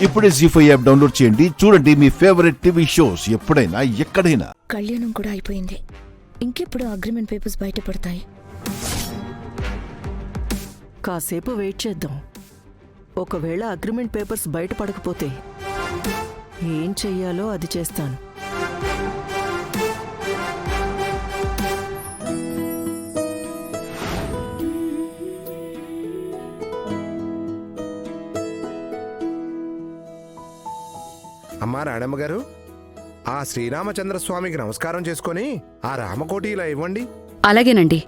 ఇప్పుడే జీ5 app download చేయండి. చూడండి మీ ఫేవరెట్ టీవీ షోస్ ఎప్పుడైనా ఎక్కడైనా. కళ్యాణం కూడా అయిపోయింది. ఇంకెప్పుడు అగ్రిమెంట్ పేపర్స్ బయటపడతాయి? కాసేపు వెయిట్ చేద్దాం. ఒకవేళ అగ్రిమెంట్ పేపర్స్ బయటపడకపోతే ఏం చెయ్యాలో అది చేస్తాను. అమ్మా రాణమ్మ గారు, ఆ శ్రీరామచంద్రస్వామికి నమస్కారం చేసుకొని ఆ రామకోటి ఇలా ఇవ్వండి. అలాగేనండి.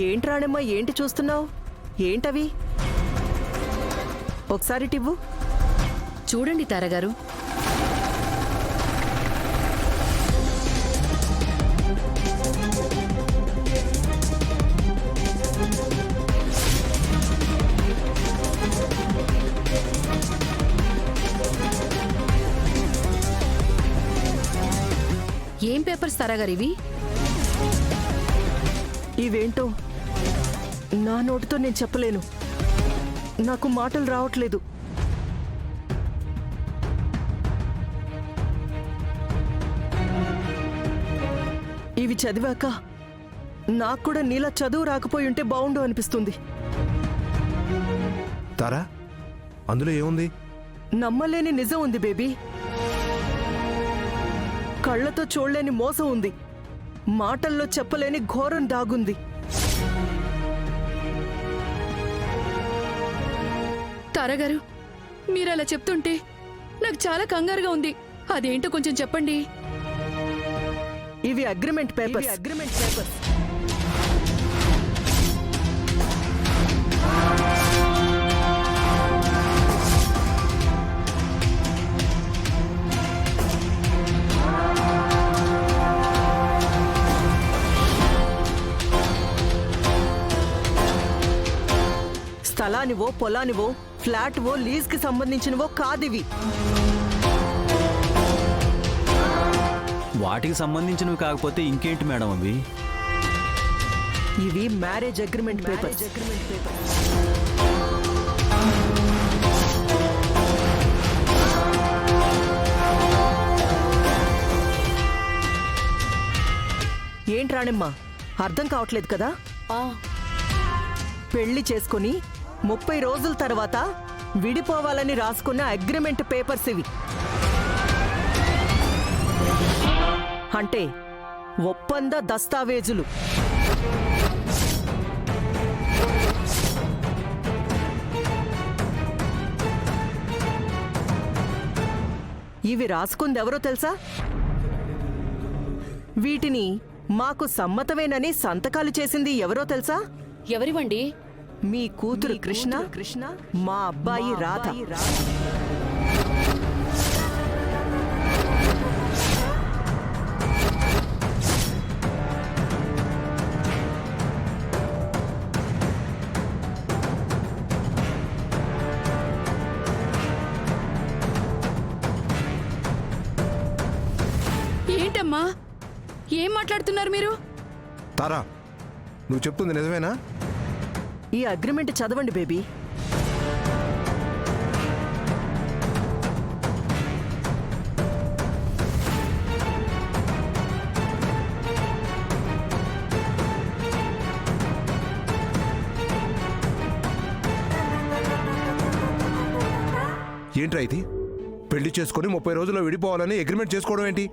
ఏంటి రాణమ్మ, ఏంటి చూస్తున్నావు? ఏంటవి? ఒకసారి టివ్వు. చూడండి తారగారు. ఏం పేపర్స్ తారగారు ఇవి? ఇవేంటో నా నోటితో నేను చెప్పలేను. నాకు మాటలు రావట్లేదు. ఇవి చదివాక నాకు కూడా నీలా చదువు రాకపోయి ఉంటే బాగుండు అనిపిస్తుంది. తారా, అందులో ఏముంది? నమ్మలేని నిజం ఉంది బేబీ. కళ్ళతో చూడలేని మోసం ఉంది. మాటల్లో చెప్పలేని ఘోరం దాగుంది. తారగారు, మీరలా చెప్తుంటే నాకు చాలా కంగారుగా ఉంది. అదేంటో కొంచెం చెప్పండి. ఇవి అగ్రిమెంట్ పేపర్స్. స్థలానివో, పొలానివో, ఫ్లాట్వో, లీజ్కి సంబంధించినవో కాదివి. వాటికి సంబంధించినవి కాకపోతే ఇంకేంటి మేడం అవి? ఇవి మ్యారేజ్ అగ్రిమెంట్ పేపర్స్. ఏంటి రాణమ్మ, అర్థం కావట్లేదు కదా? పెళ్లి చేసుకుని 30 రోజుల తర్వాత విడిపోవాలని రాసుకున్న అగ్రిమెంట్ పేపర్స్ ఇవి. అంటే ఒప్పంద దస్తావేజులు. ఇవి రాసుకుంది ఎవరో తెలుసా? వీటిని మాకు సమ్మతమేనని సంతకాలు చేసింది ఎవరో తెలుసా? ఎవరివండి? మీ కూతురు కృష్ణ, మా అబ్బాయి రాధ. ఏంటమ్మా, ఏం మాట్లాడుతున్నారు మీరు? తారా, నువ్వు చెప్తుంది నిజమేనా? ఈ అగ్రిమెంట్ చదవండి బేబీ. ఏంట్రా ఇది? పెళ్లి చేసుకుని 30 రోజుల్లో విడిపోవాలని అగ్రిమెంట్ చేసుకోవడం ఏంటి?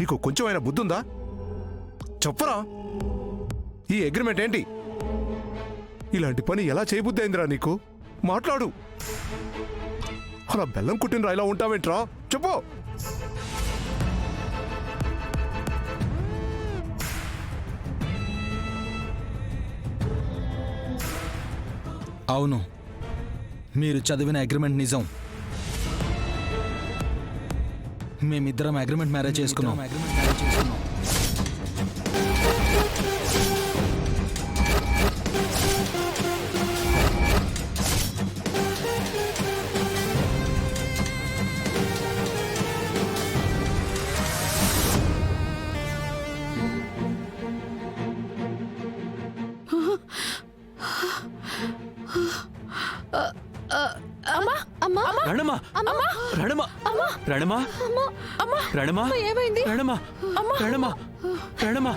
నీకు కొంచెమైనా బుద్ధుందా? చెప్పరా ఈ అగ్రిమెంట్ ఏంటి? ఇలాంటి పని ఎలా చేయబుద్దైందిరా నీకు? మాట్లాడు. అలా బెల్లం కుట్టినరా ఇలా ఉంటావేంట్రా? చెప్పు. అవును, మీరు చదివిన అగ్రిమెంట్ నిజం. మేమిద్దరం అగ్రిమెంట్ మ్యారేజ్ చేసుకున్నాం. రణమా రణమా రణమా రణమా ఏమైంది? రణమా రణమా రణమా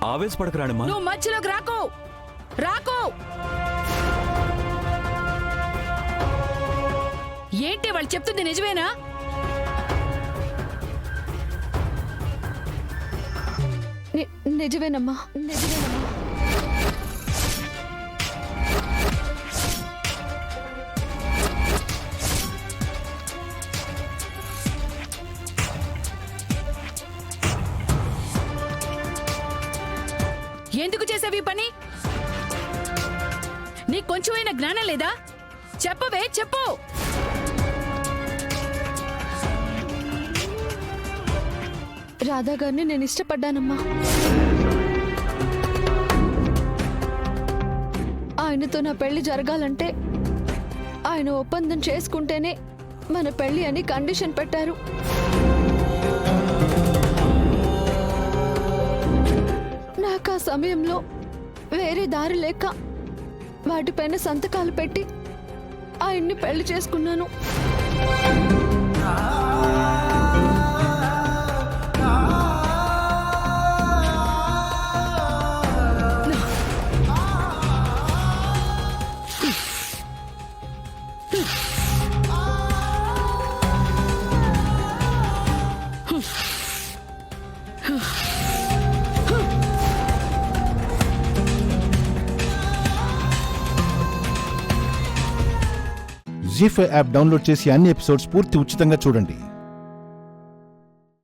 ఆవేశపడకు రాణమ్మా. నువ్వు మధ్యలోకి రాకు రాకు. ఏంటి వాళ్ళు చెప్తుంది నిజమేనా? నిజమేనమ్మా, నిజమేనమ్మా. ఎందుకు చేసావి పని? నీకు కొంచెమైనా జ్ఞానం లేదా? చెప్పవే, చెప్పు. రాధా గారిని నేను ఇష్టపడ్డానమ్మా. ఆయనతో నా పెళ్లి జరగాలంటే ఆయన ఒప్పందం చేసుకుంటేనే మన పెళ్లి అని కండిషన్ పెట్టారు. నాకు ఆ సమయంలో వేరే దారి లేక వాటిపైన సంతకాలు పెట్టి ఆయన్ని పెళ్లి చేసుకున్నాను. జీ5 యాప్ డౌన్లోడ్ చేసి అన్ని ఎపిసోడ్స్ పూర్తి ఉచితంగా చూడండి.